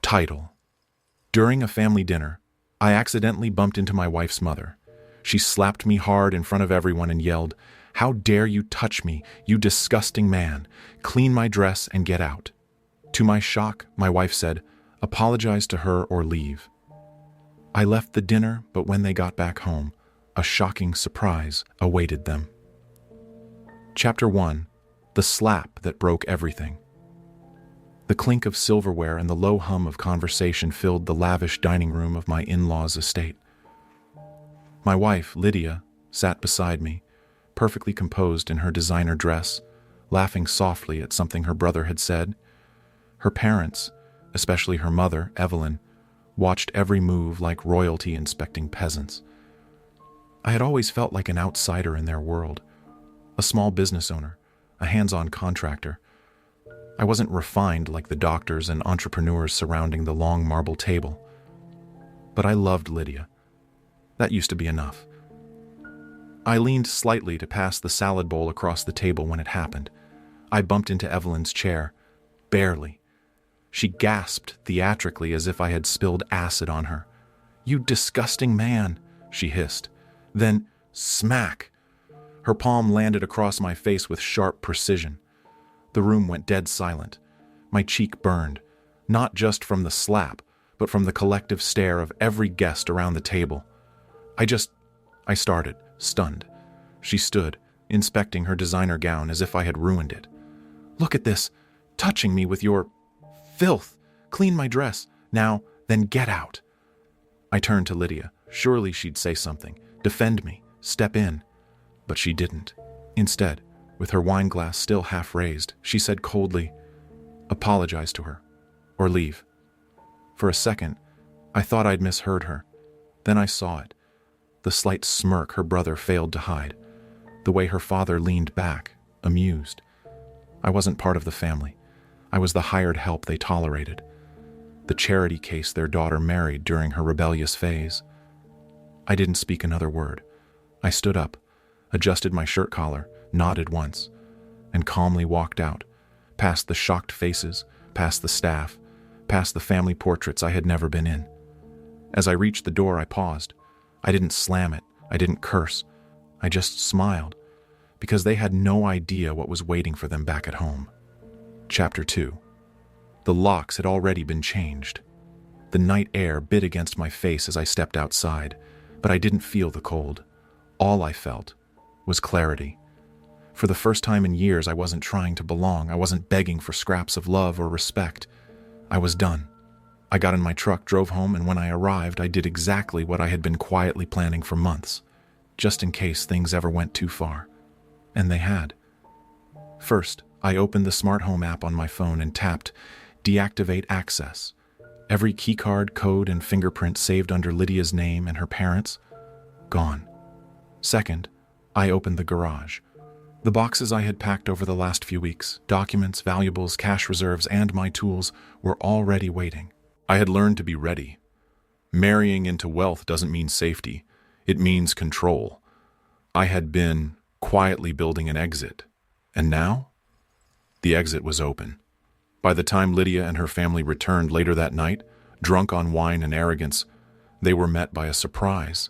Title: During a family dinner, I accidentally bumped into my wife's mother. She slapped me hard in front of everyone and yelled, "How dare you touch me, you disgusting man! Clean my dress and get out." To my shock, my wife said, "Apologize to her or leave." I left the dinner, but when they got back home, a shocking surprise awaited them. Chapter 1: The Slap That Broke Everything. The clink of silverware and the low hum of conversation filled the lavish dining room of my in-laws' estate. My wife, Lydia, sat beside me, perfectly composed in her designer dress, laughing softly at something her brother had said. Her parents, especially her mother, Evelyn, watched every move like royalty inspecting peasants. I had always felt like an outsider in their world, a small business owner, a hands-on contractor. I wasn't refined like the doctors and entrepreneurs surrounding the long marble table. But I loved Lydia. That used to be enough. I leaned slightly to pass the salad bowl across the table when it happened. I bumped into Evelyn's chair. Barely. She gasped theatrically as if I had spilled acid on her. "You disgusting man," she hissed. Then, smack! Her palm landed across my face with sharp precision. The room went dead silent. My cheek burned, not just from the slap, but from the collective stare of every guest around the table. I started, stunned. She stood, inspecting her designer gown as if I had ruined it. "Look at this, touching me with your filth. Clean my dress. Now, then get out." I turned to Lydia. Surely she'd say something, defend me, step in. But she didn't. Instead, with her wine glass still half raised, she said coldly, "Apologize to her, or leave." For a second, I thought I'd misheard her. Then I saw it. The slight smirk her brother failed to hide. The way her father leaned back, amused. I wasn't part of the family. I was the hired help they tolerated. The charity case their daughter married during her rebellious phase. I didn't speak another word. I stood up, adjusted my shirt collar, nodded once, and calmly walked out, past the shocked faces, past the staff, past the family portraits I had never been in. As I reached the door, I paused. I didn't slam it. I didn't curse. I just smiled, because they had no idea what was waiting for them back at home. Chapter 2. The locks had already been changed. The night air bit against my face as I stepped outside, but I didn't feel the cold. All I felt was clarity. For the first time in years, I wasn't trying to belong. I wasn't begging for scraps of love or respect. I was done. I got in my truck, drove home, and when I arrived, I did exactly what I had been quietly planning for months, just in case things ever went too far. And they had. First, I opened the smart home app on my phone and tapped Deactivate Access. Every keycard, code, and fingerprint saved under Lydia's name and her parents, gone. Second, I opened the garage. The boxes I had packed over the last few weeks, documents, valuables, cash reserves, and my tools, were already waiting. I had learned to be ready. Marrying into wealth doesn't mean safety. It means control. I had been quietly building an exit. And now? The exit was open. By the time Lydia and her family returned later that night, drunk on wine and arrogance, they were met by a surprise.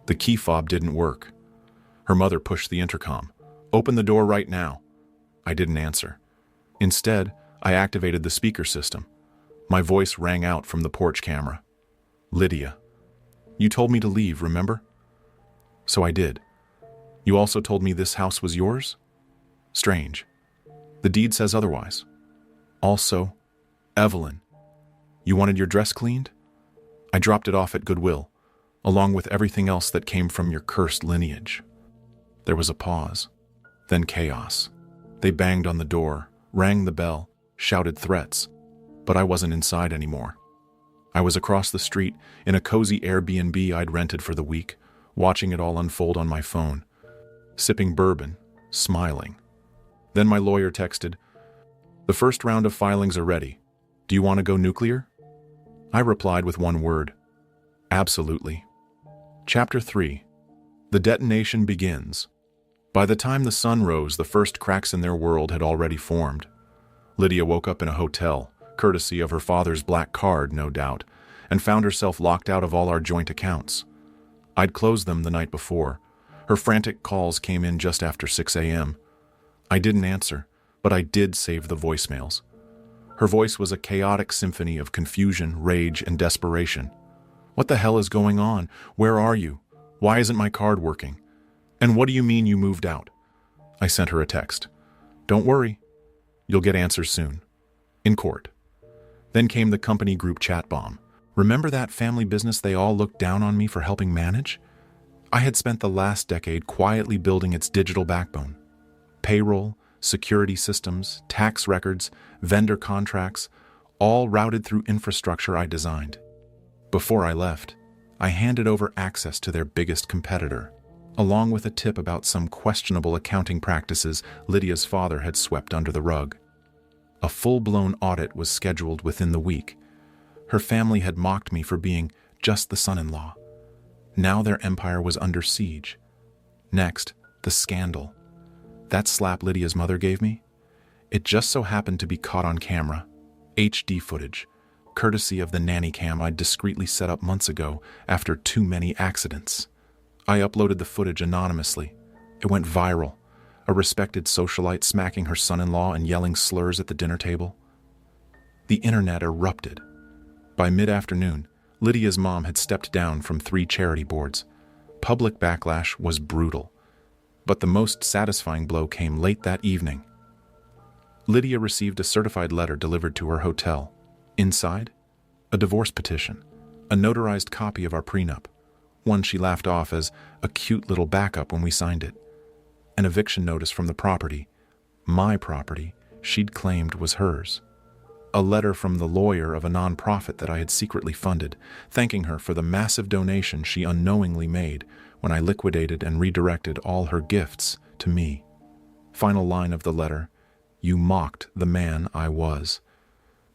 The key fob didn't work. Her mother pushed the intercom. "Open the door right now." I didn't answer. Instead, I activated the speaker system. My voice rang out from the porch camera. "Lydia, you told me to leave, remember?" "So I did. You also told me this house was yours?" "Strange. The deed says otherwise." "Also, Evelyn, you wanted your dress cleaned? I dropped it off at Goodwill, along with everything else that came from your cursed lineage." There was a pause, then chaos. They banged on the door, rang the bell, shouted threats, but I wasn't inside anymore. I was across the street in a cozy Airbnb I'd rented for the week, watching it all unfold on my phone, sipping bourbon, smiling. Then my lawyer texted, "The first round of filings are ready. Do you want to go nuclear?" I replied with one word, "Absolutely." Chapter 3. The detonation begins. By the time the sun rose, the first cracks in their world had already formed. Lydia woke up in a hotel, courtesy of her father's black card, no doubt, and found herself locked out of all our joint accounts. I'd closed them the night before. Her frantic calls came in just after 6 a.m. I didn't answer, but I did save the voicemails. Her voice was a chaotic symphony of confusion, rage, and desperation. What the hell is going on? Where are you? Why isn't my card working? And what do you mean you moved out? I sent her a text. Don't worry. You'll get answers soon. In court. Then came the company group chat bomb. Remember that family business they all looked down on me for helping manage? I had spent the last decade quietly building its digital backbone. Payroll, security systems, tax records, vendor contracts, all routed through infrastructure I designed. Before I left, I handed over access to their biggest competitor, along with a tip about some questionable accounting practices Lydia's father had swept under the rug. A full-blown audit was scheduled within the week. Her family had mocked me for being just the son-in-law. Now their empire was under siege. Next, the scandal. That slap Lydia's mother gave me? It just so happened to be caught on camera. HD footage, courtesy of the nanny cam I'd discreetly set up months ago after too many accidents. I uploaded the footage anonymously. It went viral. A respected socialite smacking her son-in-law and yelling slurs at the dinner table. The internet erupted. By mid-afternoon, Lydia's mom had stepped down from 3 charity boards. Public backlash was brutal. But the most satisfying blow came late that evening. Lydia received a certified letter delivered to her hotel. Inside, a divorce petition, a notarized copy of our prenup, one she laughed off as a cute little backup when we signed it, an eviction notice from the property, my property, she'd claimed was hers, a letter from the lawyer of a nonprofit that I had secretly funded, thanking her for the massive donation she unknowingly made when I liquidated and redirected all her gifts to me. Final line of the letter, you mocked the man I was,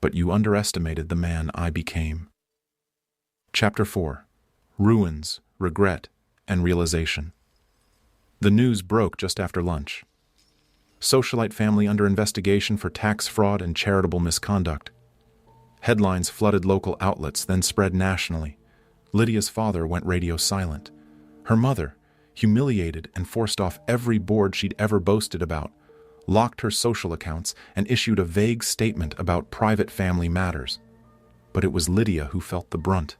but you underestimated the man I became. Chapter 4. Ruins, Regret, and Realization. The news broke just after lunch. Socialite family under investigation for tax fraud and charitable misconduct. Headlines flooded local outlets, then spread nationally. Lydia's father went radio silent. Her mother, humiliated and forced off every board she'd ever boasted about, locked her social accounts and issued a vague statement about private family matters. But it was Lydia who felt the brunt.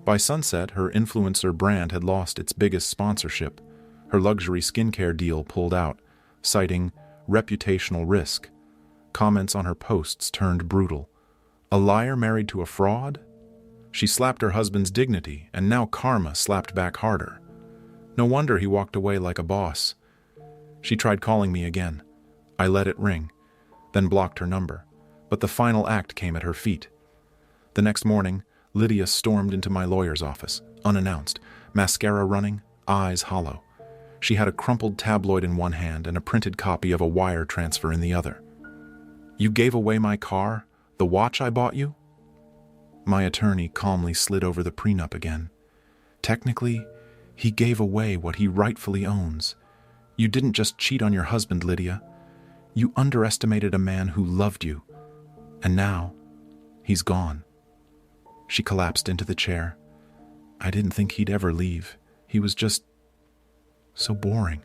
By sunset, her influencer brand had lost its biggest sponsorship. Her luxury skincare deal pulled out, citing reputational risk. Comments on her posts turned brutal. A liar married to a fraud? She slapped her husband's dignity, and now karma slapped back harder. No wonder he walked away like a boss. She tried calling me again. I let it ring, then blocked her number, but the final act came at her feet. The next morning, Lydia stormed into my lawyer's office, unannounced, mascara running, eyes hollow. She had a crumpled tabloid in one hand and a printed copy of a wire transfer in the other. You gave away my car? The watch I bought you? My attorney calmly slid over the prenup again. Technically, he gave away what he rightfully owns. You didn't just cheat on your husband, Lydia. You underestimated a man who loved you. And now, he's gone. She collapsed into the chair. I didn't think he'd ever leave. He was just so boring.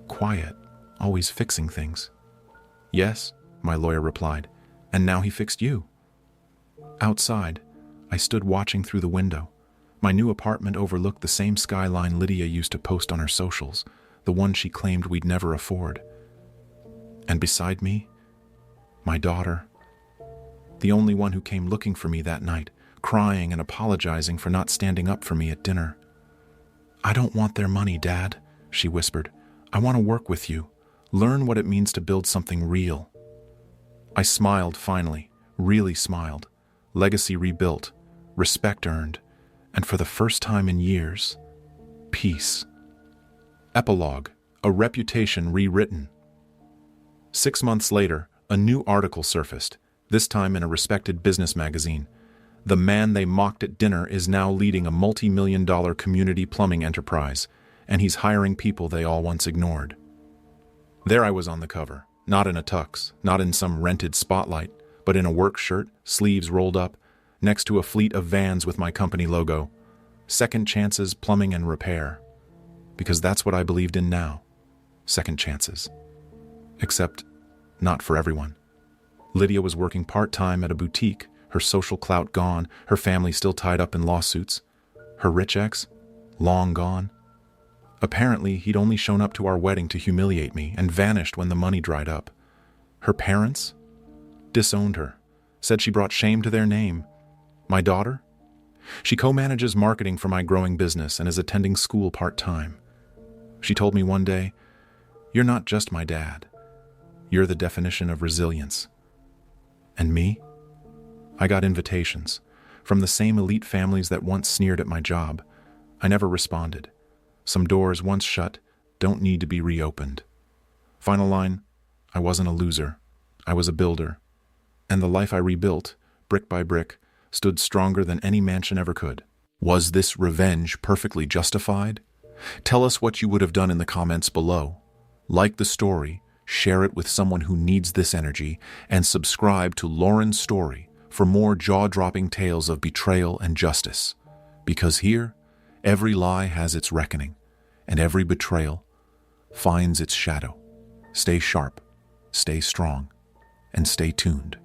Quiet, always fixing things. Yes, my lawyer replied, and now he fixed you. Outside, I stood watching through the window. My new apartment overlooked the same skyline Lydia used to post on her socials, the one she claimed we'd never afford. And beside me, my daughter, the only one who came looking for me that night, crying and apologizing for not standing up for me at dinner. I don't want their money, Dad, she whispered. I want to work with you, learn what it means to build something real. I smiled finally, really smiled. Legacy rebuilt, respect earned, and for the first time in years, peace. Epilogue, a reputation rewritten. 6 months later, a new article surfaced, this time in a respected business magazine. The man they mocked at dinner is now leading a multi-million-dollar community plumbing enterprise, and he's hiring people they all once ignored. There I was on the cover, not in a tux, not in some rented spotlight, but in a work shirt, sleeves rolled up, next to a fleet of vans with my company logo. Second chances, plumbing and repair. Because that's what I believed in now. Second chances. Except, not for everyone. Lydia was working part-time at a boutique, her social clout gone, her family still tied up in lawsuits. Her rich ex, long gone. Apparently, he'd only shown up to our wedding to humiliate me and vanished when the money dried up. Her parents disowned her, said she brought shame to their name. My daughter? She co-manages marketing for my growing business and is attending school part-time. She told me one day, "You're not just my dad. You're the definition of resilience." And me? I got invitations from the same elite families that once sneered at my job. I never responded. Some doors once shut don't need to be reopened. Final line, I wasn't a loser. I was a builder. And the life I rebuilt, brick by brick, stood stronger than any mansion ever could. Was this revenge perfectly justified? Tell us what you would have done in the comments below. Like the story, share it with someone who needs this energy, and subscribe to Lauren's Story for more jaw-dropping tales of betrayal and justice. Because here, every lie has its reckoning, and every betrayal finds its shadow. Stay sharp, stay strong, and stay tuned.